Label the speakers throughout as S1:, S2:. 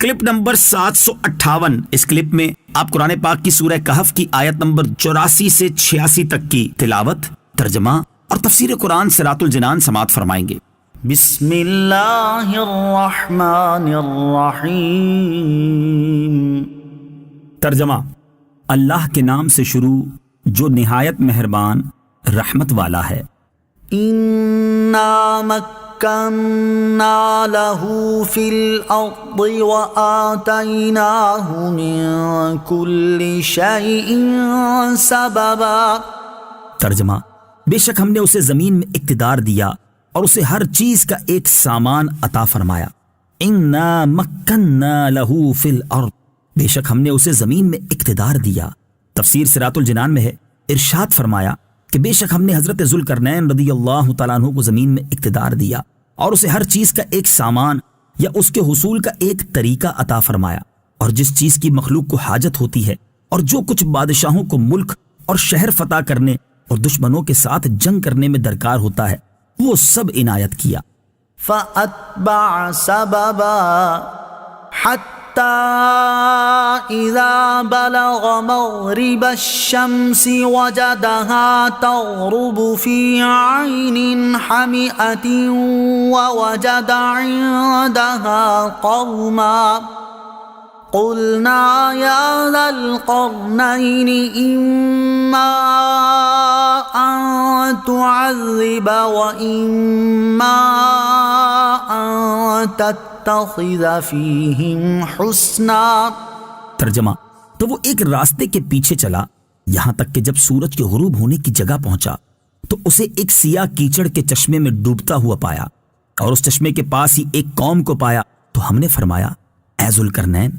S1: Clip number 758۔ اس clip میں آپ قرآن پاک کی سورہ کہف کی آیت نمبر 84 سے 86 تک کی تلاوت، ترجمہ اور تفسیر قرآن صراط الجنان سماعت فرمائیں گے۔
S2: بسم اللہ الرحمن الرحیم۔
S1: ترجمہ: اللہ کے نام سے شروع جو نہایت مہربان رحمت والا ہے۔
S2: انا مکننا لہ فی الارض وآتیناہ من کل شیء سببا۔
S1: ترجمہ: بے شک ہم نے اسے زمین میں اقتدار دیا اور اسے ہر چیز کا ایک سامان عطا فرمایا۔ انا مکننا لہ فی الارض، بے شک ہم نے اسے زمین میں اقتدار دیا۔ تفسیر صراط الجنان میں ہے، ارشاد فرمایا کہ بے شک ہم نے حضرت ذوالقرنین رضی اللہ تعالیٰ عنہ کو زمین میں اقتدار دیا اور اسے ہر چیز کا ایک سامان یا اس کے حصول کا ایک طریقہ عطا فرمایا، اور جس چیز کی مخلوق کو حاجت ہوتی ہے اور جو کچھ بادشاہوں کو ملک اور شہر فتح کرنے اور دشمنوں کے ساتھ جنگ کرنے میں درکار ہوتا ہے وہ سب عنایت کیا۔
S2: فأتبع سببا حتى إذا بلغ مغرب الشمس وجدها تغرب في عين حمئة ووجد عندها قوما قلنا يا ذا القرنين إما أن تعذب وإما أن تتخذ فيهم حسنا۔
S1: ترجمہ: تو وہ ایک راستے کے پیچھے چلا یہاں تک کہ جب سورج کے غروب ہونے کی جگہ پہنچا تو اسے ایک سیاہ کیچڑ کے چشمے میں ڈوبتا ہوا پایا، اور اس چشمے کے پاس ہی ایک قوم کو پایا تو ہم نے فرمایا اے ذوالقرنین،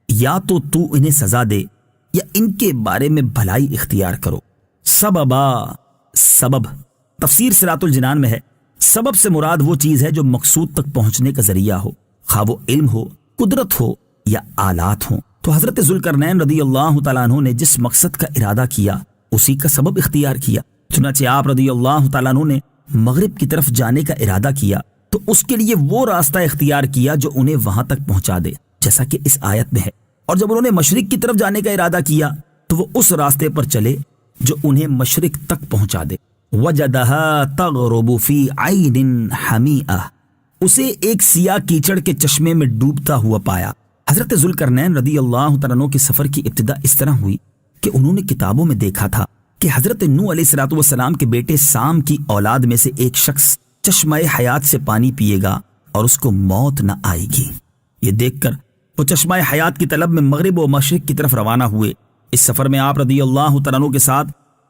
S1: یا تو انہیں سزا دے یا ان کے بارے میں بھلائی اختیار کرو۔ سببا، سبب، تفسیر صراط الجنان میں ہے سبب سے مراد وہ چیز ہے جو مقصود تک پہنچنے کا ذریعہ ہو، خواہ وہ علم ہو، قدرت ہو یا آلات ہوں۔ تو حضرت ذوالقرنین رضی اللہ تعالیٰ عنہ نے جس مقصد کا ارادہ کیا اسی کا سبب اختیار کیا۔ چنانچہ آپ رضی اللہ تعالیٰ عنہ نے مغرب کی طرف جانے کا ارادہ کیا تو اس کے لیے وہ راستہ اختیار کیا جو انہیں وہاں تک پہنچا دے، جیسا کہ اس آیت میں ہے، اور جب انہوں نے مشرق کی طرف جانے کا ارادہ کیا تو وہ اس راستے پر چلے جو انہیں مشرق تک پہنچا دے۔ وَجَدَهَا تَغْرُبُ فِي عَيْنٍ حَمِئَةٍ، اسے ایک سیاہ کیچڑ کے چشمے میں ڈوبتا ہوا پایا۔ حضرت ذوالقرنین رضی اللہ تعالیٰ عنہ کے سفر کی ابتدا اس طرح ہوئی کہ انہوں نے کتابوں میں دیکھا تھا کہ حضرت نوح علیہ السلام کے بیٹے سام کی اولاد میں سے ایک شخص چشمہ حیات سے پانی پیے گا اور اس کو موت نہ آئے گی۔ یہ دیکھ کر وہ چشمہ حیات کی طلب میں مغرب و مشرق کی طرف روانہ ہوئے۔ اس سفر میں آپ رضی اللہ تعالیٰ عنہ کے ساتھ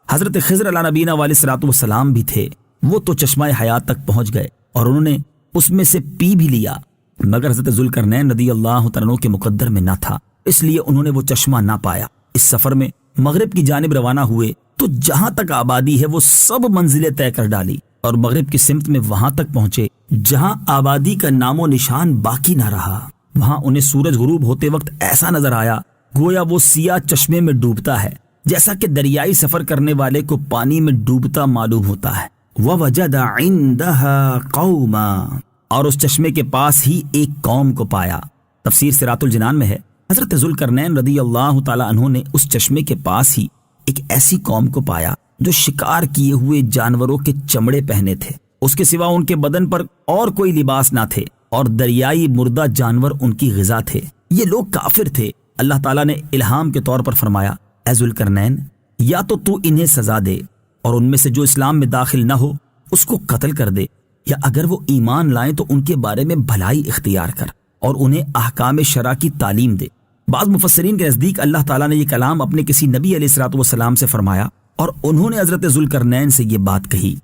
S1: حضرت خضر علیہ نبینا علیہ السلام بھی تھے۔ وہ تو چشمہ حیات تک پہنچ گئے اور انہوں نے اس میں سے پی بھی لیا، مگر حضرت ذوالقرنین رضی اللہ تعالیٰ عنہ کے مقدر میں نہ تھا، اس لیے انہوں نے وہ چشمہ نہ پایا۔ اس سفر میں مغرب کی جانب روانہ ہوئے تو جہاں تک آبادی ہے وہ سب منزلیں طے کر ڈالی اور مغرب کی سمت میں وہاں تک پہنچے جہاں آبادی کا نام و نشان باقی نہ رہا۔ وہاں انہیں سورج غروب ہوتے وقت ایسا نظر آیا گویا وہ سیاہ چشمے میں ڈوبتا ہے، جیسا کہ دریائی سفر کرنے والے کو پانی میں ڈوبتا معلوم ہوتا ہے۔ وَوَجَدَ عِندَهَا قَوْمًا، اور اس چشمے کے پاس ہی ایک قوم کو پایا۔ تفسیر صراط الجنان میں ہے حضرت ذوالقرنین رضی اللہ تعالیٰ عنہ نے اس چشمے کے پاس ہی ایک ایسی قوم کو پایا جو شکار کیے ہوئے جانوروں کے چمڑے پہنے تھے، اس کے سوا ان کے بدن پر اور کوئی لباس نہ تھے، اور دریائی مردہ جانور ان کی غذا تھے۔ یہ لوگ کافر تھے۔ اللہ تعالیٰ نے الہام کے طور پر فرمایا اے ذوالقرنین، یا تو انہیں سزا دے اور ان میں سے جو اسلام میں داخل نہ ہو اس کو قتل کر دے، یا اگر وہ ایمان لائیں تو ان کے بارے میں بھلائی اختیار کر اور انہیں احکام شرع کی تعلیم دے۔ بعض مفسرین کے نزدیک اللہ تعالیٰ نے یہ کلام اپنے کسی نبی علیہ السلام سے فرمایا اور انہوں نے حضرت ذوالقرنین سے یہ بات کہی۔